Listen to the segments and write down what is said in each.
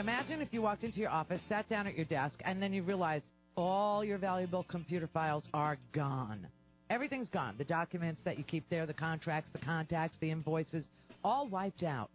Imagine if you walked into your office, sat down at your desk, and then you realized all your valuable computer files are gone. Everything's gone. The documents that you keep there, the contracts, the contacts, the invoices, all wiped out.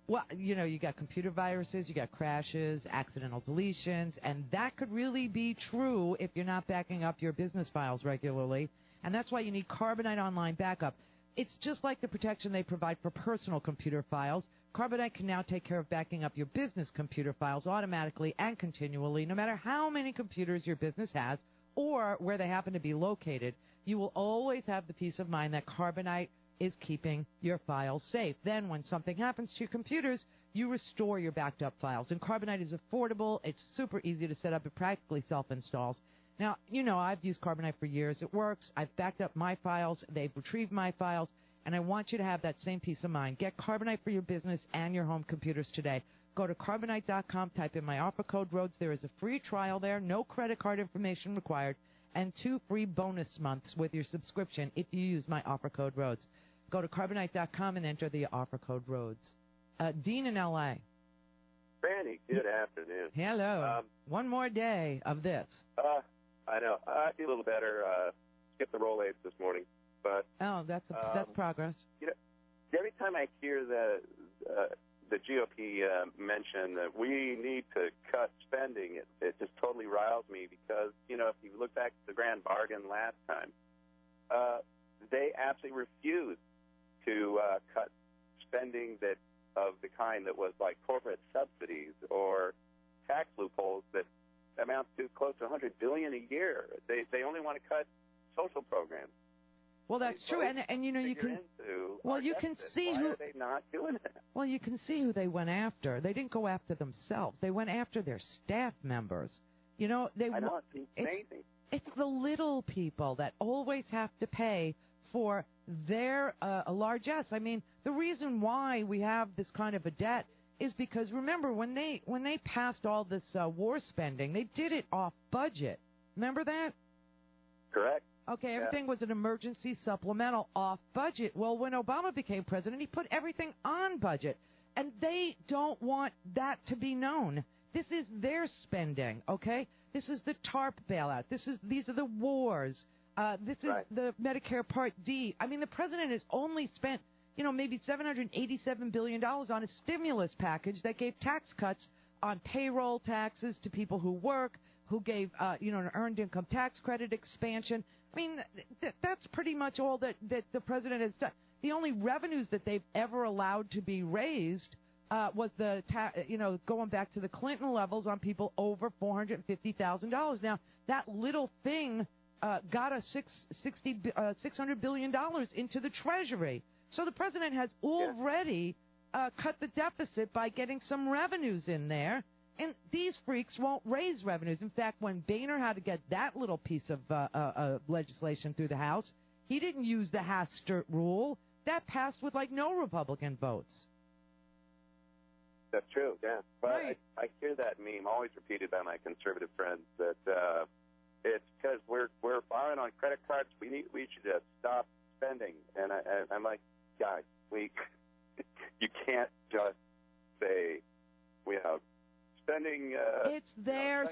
Well, you got computer viruses, you got crashes, accidental deletions, and that could really be true if you're not backing up your business files regularly. And that's why you need Carbonite Online Backup. It's just like the protection they provide for personal computer files. Carbonite can now take care of backing up your business computer files automatically and continually, no matter how many computers your business has or where they happen to be located. You will always have the peace of mind that Carbonite is keeping your files safe. Then when something happens to your computers, you restore your backed up files. And Carbonite is affordable. It's super easy to set up. It practically self-installs. Now, I've used Carbonite for years. It works. I've backed up my files. They've retrieved my files. And I want you to have that same peace of mind. Get Carbonite for your business and your home computers today. Go to Carbonite.com, type in my offer code RHOADS. There is a free trial there, no credit card information required, and 2 free bonus months with your subscription if you use my offer code RHOADS. Go to Carbonite.com and enter the offer code RHOADS. Dean in L.A. Randy, good afternoon. Hello. One more day of this. I know. I feel a little better. Skipped the Rolaids this morning, but that's progress. Every time I hear the GOP mention that we need to cut spending, it just totally riles me because if you look back at the grand bargain last time, they absolutely refused to cut spending of the kind that was like corporate subsidies or tax loopholes that amounts to close to $100 billion a year. They only want to cut social programs. Well, that's true, and you can see who are they not doing it? Well, you can see who they went after. They didn't go after themselves. They went after their staff members. I know, it's amazing. It's the little people that always have to pay for their largesse. I mean, the reason why we have this kind of a debt is because, remember, when they passed all this war spending, they did it off budget. Remember that? Correct. Okay, everything was an emergency supplemental off budget. Well, when Obama became president, he put everything on budget. And they don't want that to be known. This is their spending, okay? This is the TARP bailout. These are the wars. This is the Medicare Part D. I mean, the president has only spent, maybe $787 billion on a stimulus package that gave tax cuts on payroll taxes to people who work, who gave, an earned income tax credit expansion. I mean, that's pretty much all that the president has done. The only revenues that they've ever allowed to be raised was going back to the Clinton levels on people over $450,000. Now, that little thing got us $600 billion into the Treasury. So the president has already cut the deficit by getting some revenues in there. And these freaks won't raise revenues. In fact, when Boehner had to get that little piece of legislation through the House, he didn't use the Hastert rule. That passed with, no Republican votes. That's true, yeah. Well, right. I hear that meme always repeated by my conservative friends that it's because we're borrowing on credit cards. We should just stop spending. And I'm like, guys, you can't just say we have spending. It's their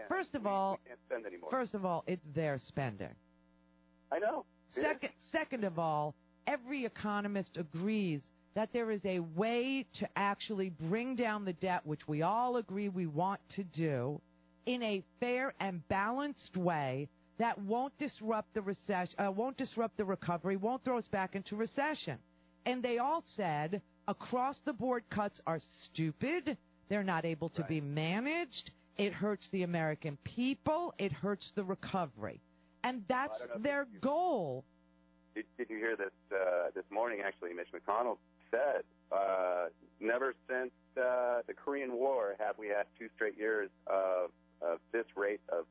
First of all, we can't spend anymore. First of all, it's their spending. I know. Second of all, every economist agrees that there is a way to actually bring down the debt, which we all agree we want to do, in a fair and balanced way that won't disrupt the recession, won't disrupt the recovery, won't throw us back into recession. And they all said across-the-board cuts are stupid. They're not able to be managed. It hurts the American people. It hurts the recovery. And that's their goal. Did you hear this morning, actually, Mitch McConnell said, never since the Korean War have we had 2 straight years of this rate of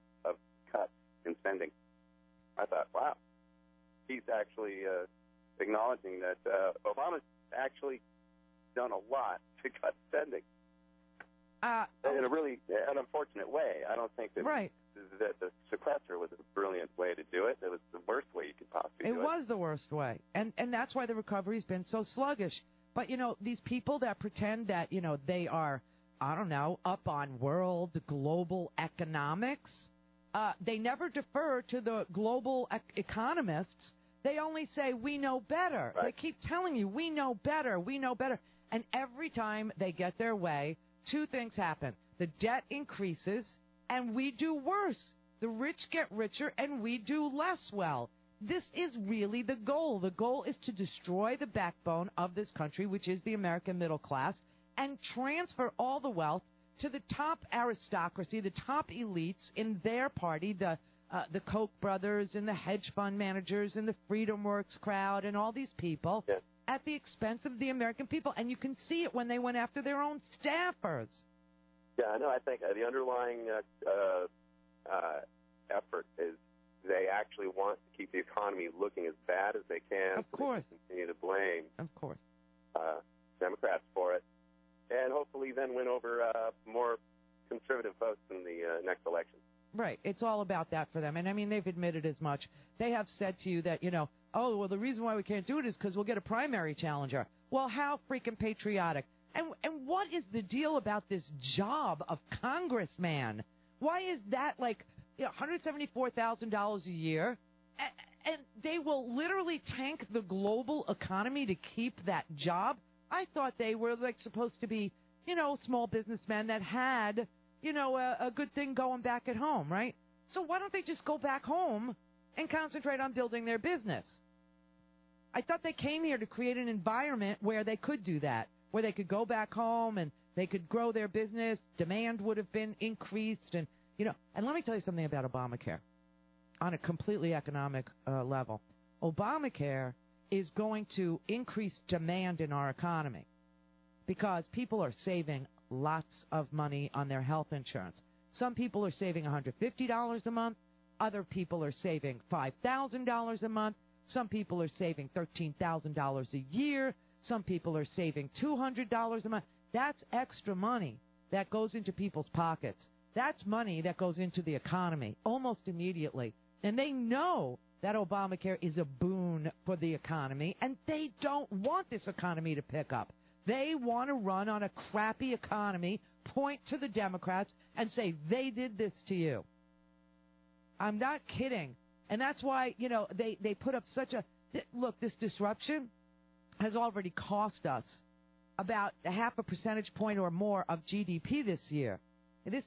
cuts in spending. I thought, wow. He's actually acknowledging that Obama's actually done a lot to cut spending. In a really unfortunate way. I don't think that the sequester was a brilliant way to do it. It was the worst way you could possibly do it. It was the worst way. And that's why the recovery's been so sluggish. But, these people that pretend that, they are, I don't know, up on world, global economics, they never defer to the global economists. They only say, we know better. Right. They keep telling you, we know better, we know better. And every time they get their way, two things happen. The debt increases, and we do worse. The rich get richer, and we do less well. This is really the goal. The goal is to destroy the backbone of this country, which is the American middle class, and transfer all the wealth to the top aristocracy, the top elites in their party, the Koch brothers and the hedge fund managers and the Freedom Works crowd and all these people, yes, at the expense of the American people. And you can see it when they went after their own staffers. Yeah, no, I think the underlying effort is they actually want to keep the economy looking as bad as they can. Of course. So they continue to blame of course Democrats for it, and hopefully then win over more conservative votes in the next election. Right. It's all about that for them. And, I mean, they've admitted as much. They have said to you that, oh, well, the reason why we can't do it is because we'll get a primary challenger. Well, how freaking patriotic. And what is the deal about this job of congressman? Why is that like $174,000 a year? And they will literally tank the global economy to keep that job? I thought they were like supposed to be, small businessmen that had, a good thing going back at home, right? So why don't they just go back home and concentrate on building their business? I thought they came here to create an environment where they could do that, where they could go back home and they could grow their business. Demand would have been increased. And, and let me tell you something about Obamacare on a completely economic level. Obamacare is going to increase demand in our economy because people are saving lots of money on their health insurance. Some people are saving $150 a month. Other people are saving $5,000 a month. Some people are saving $13,000 a year. Some people are saving $200 a month. That's extra money that goes into people's pockets. That's money that goes into the economy almost immediately. And they know that Obamacare is a boon for the economy, and they don't want this economy to pick up. They want to run on a crappy economy, point to the Democrats, and say, they did this to you. I'm not kidding. And that's why, they put up such a... Look, this disruption has already cost us about a half a percentage point or more of GDP this year. This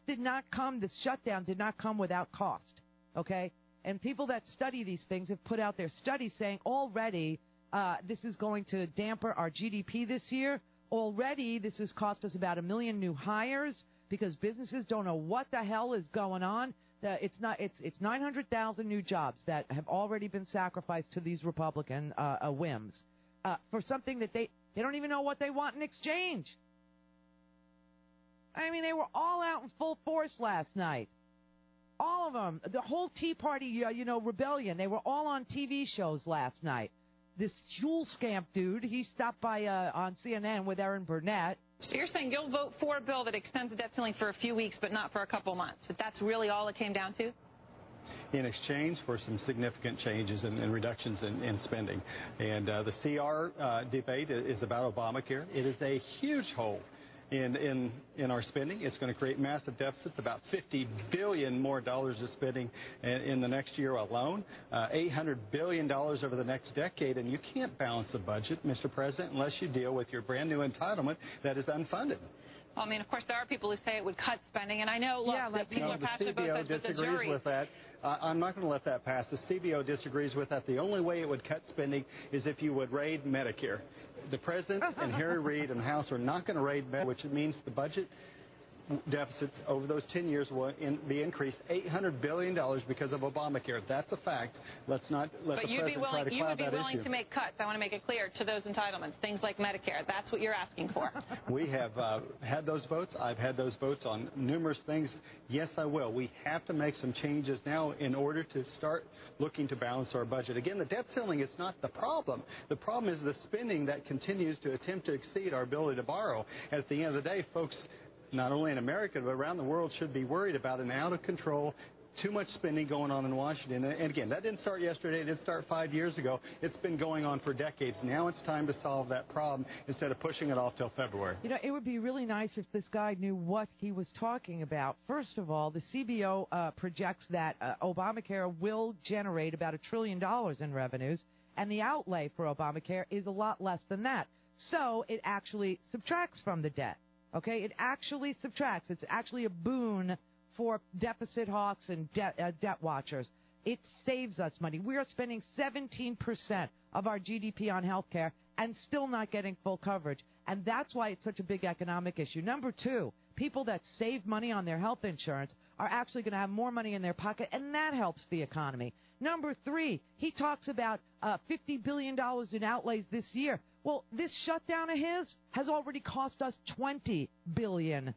shutdown did not come without cost, okay? And people that study these things have put out their studies saying already this is going to damper our GDP this year. Already this has cost us about 1 million new hires because businesses don't know what the hell is going on. It's 900,000 new jobs that have already been sacrificed to these Republican whims for something that they don't even know what they want in exchange. I mean, they were all out in full force last night. All of them. The whole Tea Party, rebellion. They were all on TV shows last night. This Huel Scamp dude, he stopped by on CNN with Erin Burnett. So you're saying you'll vote for a bill that extends the debt ceiling for a few weeks, but not for a couple months? If that's really all it came down to? In exchange for some significant changes and reductions in spending. And the CR debate is about Obamacare. It is a huge hole in our spending. It's going to create massive deficits, about $50 billion more dollars of spending in the next year alone, $800 billion over the next decade, and you can't balance a budget, Mr. President, unless you deal with your brand new entitlement that is unfunded. Well, I mean, of course, there are people who say it would cut spending, and I know, look, that people are passionate about this, but the jury... with that. I'm not going to let that pass. The CBO disagrees with that. The only way it would cut spending is if you would raid Medicare. The President and Harry Reid and the House are not going to raid Medicare, which means the budget deficits over those 10 years will be increased $800 billion because of Obamacare. That's a fact. Let's not let the President try to cloud that issue. But you would be willing to make cuts, I want to make it clear, to those entitlements, things like Medicare. That's what you're asking for. We have had those votes. I've had those votes on numerous things. Yes, I will. We have to make some changes now in order to start looking to balance our budget. Again, the debt ceiling is not the problem. The problem is the spending that continues to attempt to exceed our ability to borrow. At the end of the day, folks, not only in America, but around the world, should be worried about an out-of-control too much spending going on in Washington. And again, that didn't start yesterday. It didn't start 5 years ago. It's been going on for decades. Now it's time to solve that problem instead of pushing it off till February. You know, it would be really nice if this guy knew what he was talking about. First of all, the CBO projects that Obamacare will generate about $1 trillion in revenues, and the outlay for Obamacare is a lot less than that. So it actually subtracts from the debt. Okay? It actually subtracts. It's actually a boon for deficit hawks and debt watchers. It saves us money. We are spending 17% of our GDP on health care and still not getting full coverage. And that's why it's such a big economic issue. Number two, people that save money on their health insurance are actually going to have more money in their pocket, and that helps the economy. Number three, he talks about $50 billion in outlays this year. Well, this shutdown of his has already cost us $20 billion.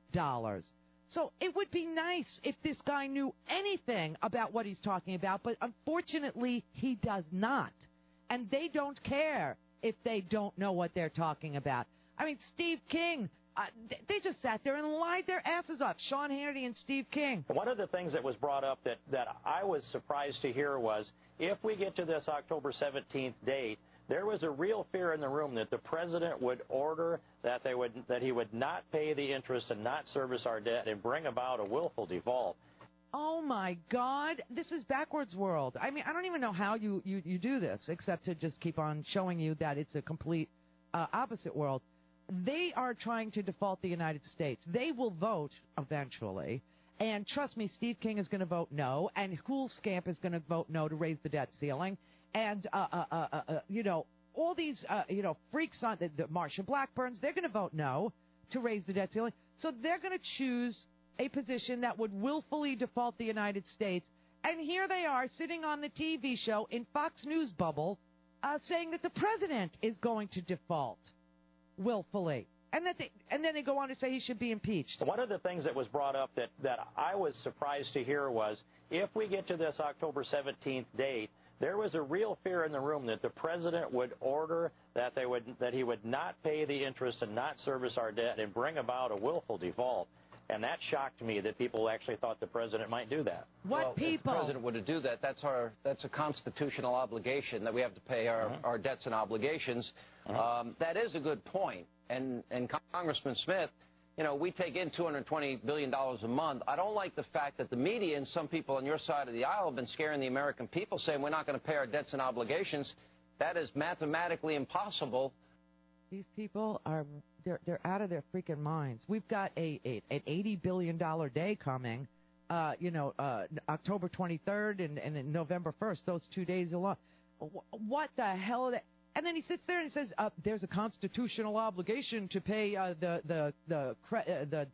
So it would be nice if this guy knew anything about what he's talking about, but unfortunately he does not. And they don't care if they don't know what they're talking about. I mean, Steve King, they just sat there and lied their asses off. Sean Hannity and Steve King. One of the things that was brought up that I was surprised to hear was if we get to this October 17th date, there was a real fear in the room that the president would order that he would not pay the interest and not service our debt and bring about a willful default. Oh, my God. This is backwards world. I mean, I don't even know how you do this except to just keep on showing you that it's a complete opposite world. They are trying to default the United States. They will vote eventually. And trust me, Steve King is going to vote no, and Huelskamp is going to vote no to raise the debt ceiling. And, you know, all these, freaks on the Marsha Blackburns, they're going to vote no to raise the debt ceiling. So they're going to choose a position that would willfully default the United States. And here they are sitting on the TV show in Fox News bubble saying that the president is going to default willfully. And then they go on to say he should be impeached. One of the things that was brought up that I was surprised to hear was if we get to this October 17th date, there was a real fear in the room that the president would order that he would not pay the interest and not service our debt and bring about a willful default. And that shocked me that people actually thought the president might do that. What people? If the president were to do that, that's a constitutional obligation that we have to pay our debts and obligations. That is a good point. And Congressman Smith, you know, we take in $220 billion a month. I don't like the fact that the media and some people on your side of the aisle have been scaring the American people, saying we're not going to pay our debts and obligations. That is mathematically impossible. These people they're out of their freaking minds. We've got an $80 billion day coming, October 23rd and November 1st, those 2 days alone. What the hell are they? And then he sits there and he says, there's a constitutional obligation to pay the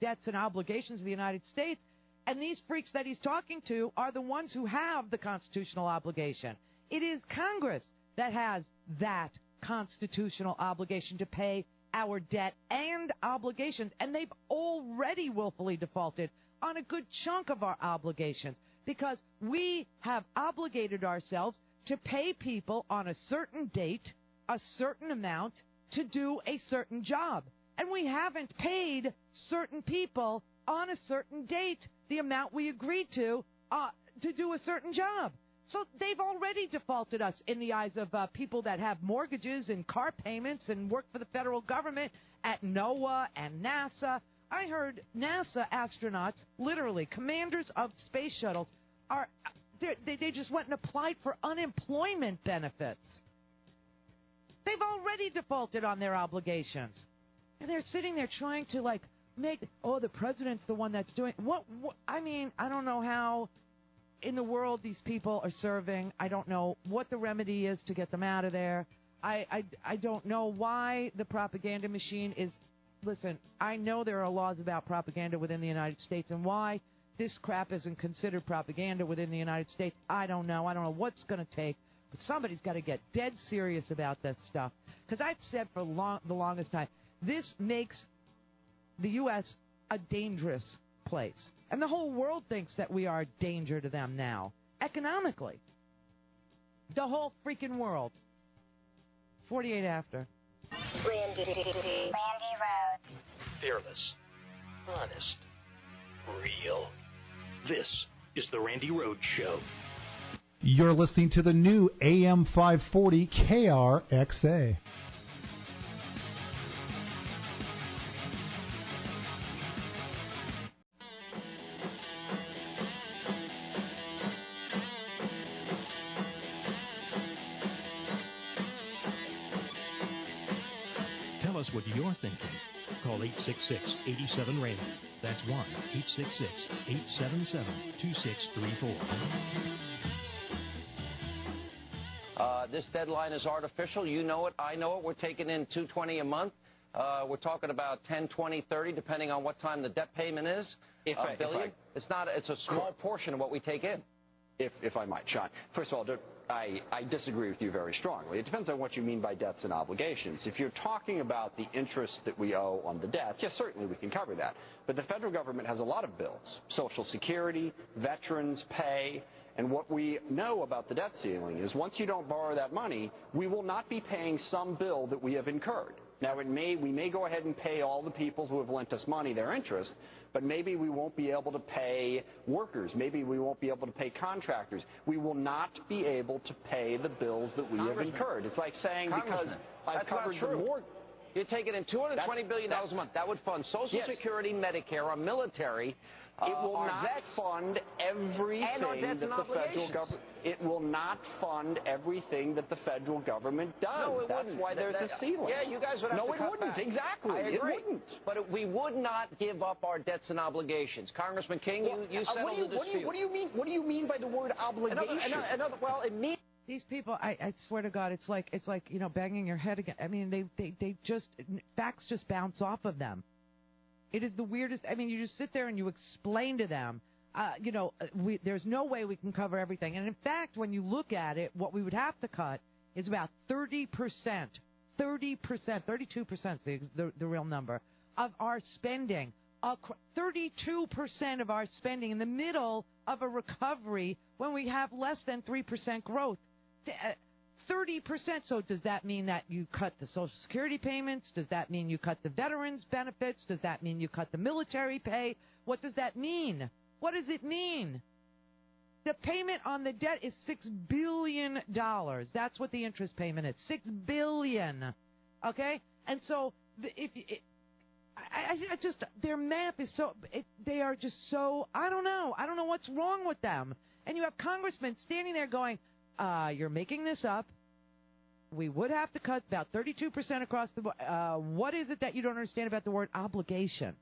debts and obligations of the United States. And these freaks that he's talking to are the ones who have the constitutional obligation. It is Congress that has that constitutional obligation to pay our debt and obligations. And they've already willfully defaulted on a good chunk of our obligations because we have obligated ourselves to pay people on a certain date, a certain amount, to do a certain job. And we haven't paid certain people on a certain date the amount we agreed to do a certain job. So they've already defaulted us in the eyes of people that have mortgages and car payments and work for the federal government at NOAA and NASA. I heard NASA astronauts, literally commanders of space shuttles, they just went and applied for unemployment benefits. They've already defaulted on their obligations. And they're sitting there trying to, the president's the one that's doing... I mean, I don't know how in the world these people are serving. I don't know what the remedy is to get them out of there. I don't know why the propaganda machine is... Listen, I know there are laws about propaganda within the United States, and why this crap isn't considered propaganda within the United States, I don't know. I don't know what's going to take. But somebody's got to get dead serious about this stuff. Because I've said for the longest time, this makes the U.S. a dangerous place. And the whole world thinks that we are a danger to them now, economically. The whole freaking world. 48 after. Randy Rhodes. Fearless. Honest. Real. This is The Randy Rhoads Show. You're listening to the new AM 540 KRXA. Tell us what you're thinking. Call 866-87-RANDY. That's 1-866-877-2634. This deadline is artificial. You know it. I know it. We're taking in $220 a month. We're talking about 10, 20, 30, depending on what time the debt payment is. It's a small portion of what we take in. If I might, Sean. First of all, I disagree with you very strongly. It depends on what you mean by debts and obligations. If you're talking about the interest that we owe on the debts, yes, certainly we can cover that. But the federal government has a lot of bills: Social Security, veterans, pay. And what we know about the debt ceiling is once you don't borrow that money, we will not be paying some bill that we have incurred. Now, we may go ahead and pay all the people who have lent us money their interest, but maybe we won't be able to pay workers. Maybe we won't be able to pay contractors. We will not be able to pay the bills that we have incurred. It's like saying because I've covered the mortgage. You're taking in $220 billion a month. That would fund Social Security, Medicare, our military. It will not fund everything that the federal government. It will not fund everything that the federal government does. No, it wouldn't. That's why there's a ceiling. Yeah, you guys would have to cut back. No, it wouldn't. Exactly. I agree. It wouldn't. But we would not give up our debts and obligations. Congressman King, you settled the dispute. What do you mean? What do you mean by the word obligation? Well, it means. These people, I swear to God, it's like banging your head again. I mean, they just facts just bounce off of them. It is the weirdest. I mean, you just sit there and you explain to them, there's no way we can cover everything. And in fact, when you look at it, what we would have to cut is about 30%, 32%, the real number, of our spending. 32% of our spending in the middle of a recovery when we have less than 3% growth. 30%. So does that mean that you cut the Social Security payments? Does that mean you cut the veterans' benefits? Does that mean you cut the military pay? What does that mean? What does it mean? The payment on the debt is $6 billion. That's what the interest payment is. $6 billion. Okay? And so their math is they are just so, I don't know what's wrong with them. And you have congressmen standing there going, you're making this up. We would have to cut about 32% across the board. What is it that you don't understand about the word obligation?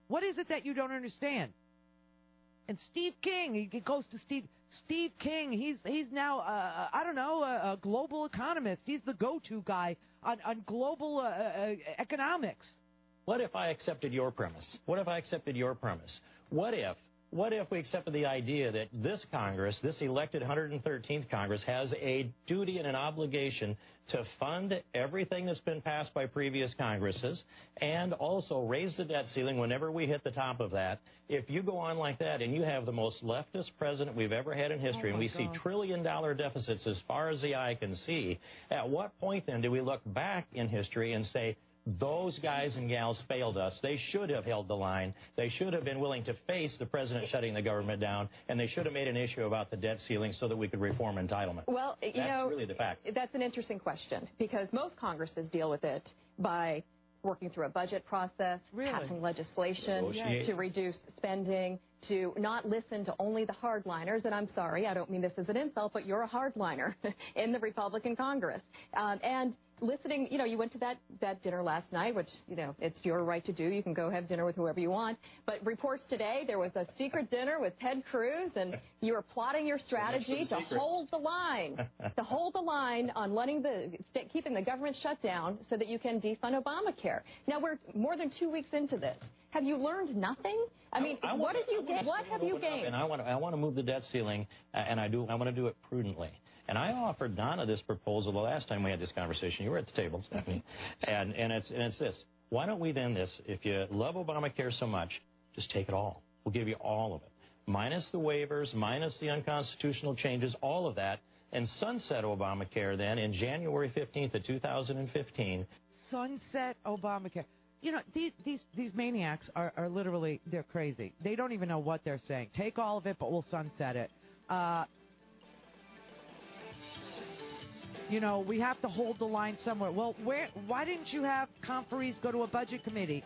What is it that you don't understand? And Steve King, he goes to Steve King. He's now, a global economist. He's the go-to guy on global economics. What if I accepted your premise? What if we accepted the idea that this Congress, this elected 113th Congress, has a duty and an obligation to fund everything that's been passed by previous Congresses and also raise the debt ceiling whenever we hit the top of that? If you go on like that and you have the most leftist president we've ever had in history, and we see trillion-dollar deficits as far as the eye can see, at what point then do we look back in history and say, those guys and gals failed us? They should have held the line. They should have been willing to face the president shutting the government down, and they should have made an issue about the debt ceiling so that we could reform entitlement. Well, that's really the fact. That's an interesting question, because most Congresses deal with it by working through a budget process, passing legislation to reduce spending, to not listen to only the hardliners. And I'm sorry, I don't mean this as an insult, but you're a hardliner in the Republican Congress. And listening, you went to that dinner last night, which, it's your right to do. You can go have dinner with whoever you want. But reports today, there was a secret dinner with Ted Cruz, and you were plotting your strategy to hold the line, on keeping the government shut down so that you can defund Obamacare. Now, we're more than 2 weeks into this. Have you learned nothing? I mean, what have you gained? And I want to move the debt ceiling, and I want to do it prudently. And I offered Donna this proposal the last time we had this conversation. You were at the table, Stephanie. And it's this. Why don't we then if you love Obamacare so much, just take it all. We'll give you all of it. Minus the waivers, minus the unconstitutional changes, all of that, and sunset Obamacare then in January 15th of 2015. Sunset Obamacare. You know, these maniacs are literally, they're crazy. They don't even know what they're saying. Take all of it, but we'll sunset it. You know, we have to hold the line somewhere. Well, why didn't you have conferees go to a budget committee?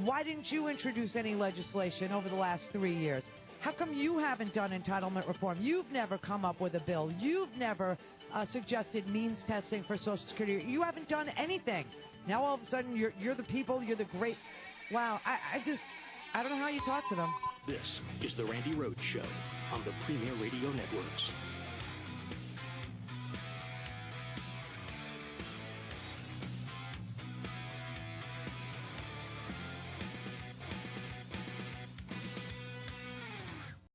Why didn't you introduce any legislation over the last 3 years? How come you haven't done entitlement reform? You've never come up with a bill. You've never suggested means testing for Social Security. You haven't done anything. Now all of a sudden you're the people. You're the great. Wow. I don't know how you talk to them. This is the Randy Rhoads Show on the Premier Radio Networks.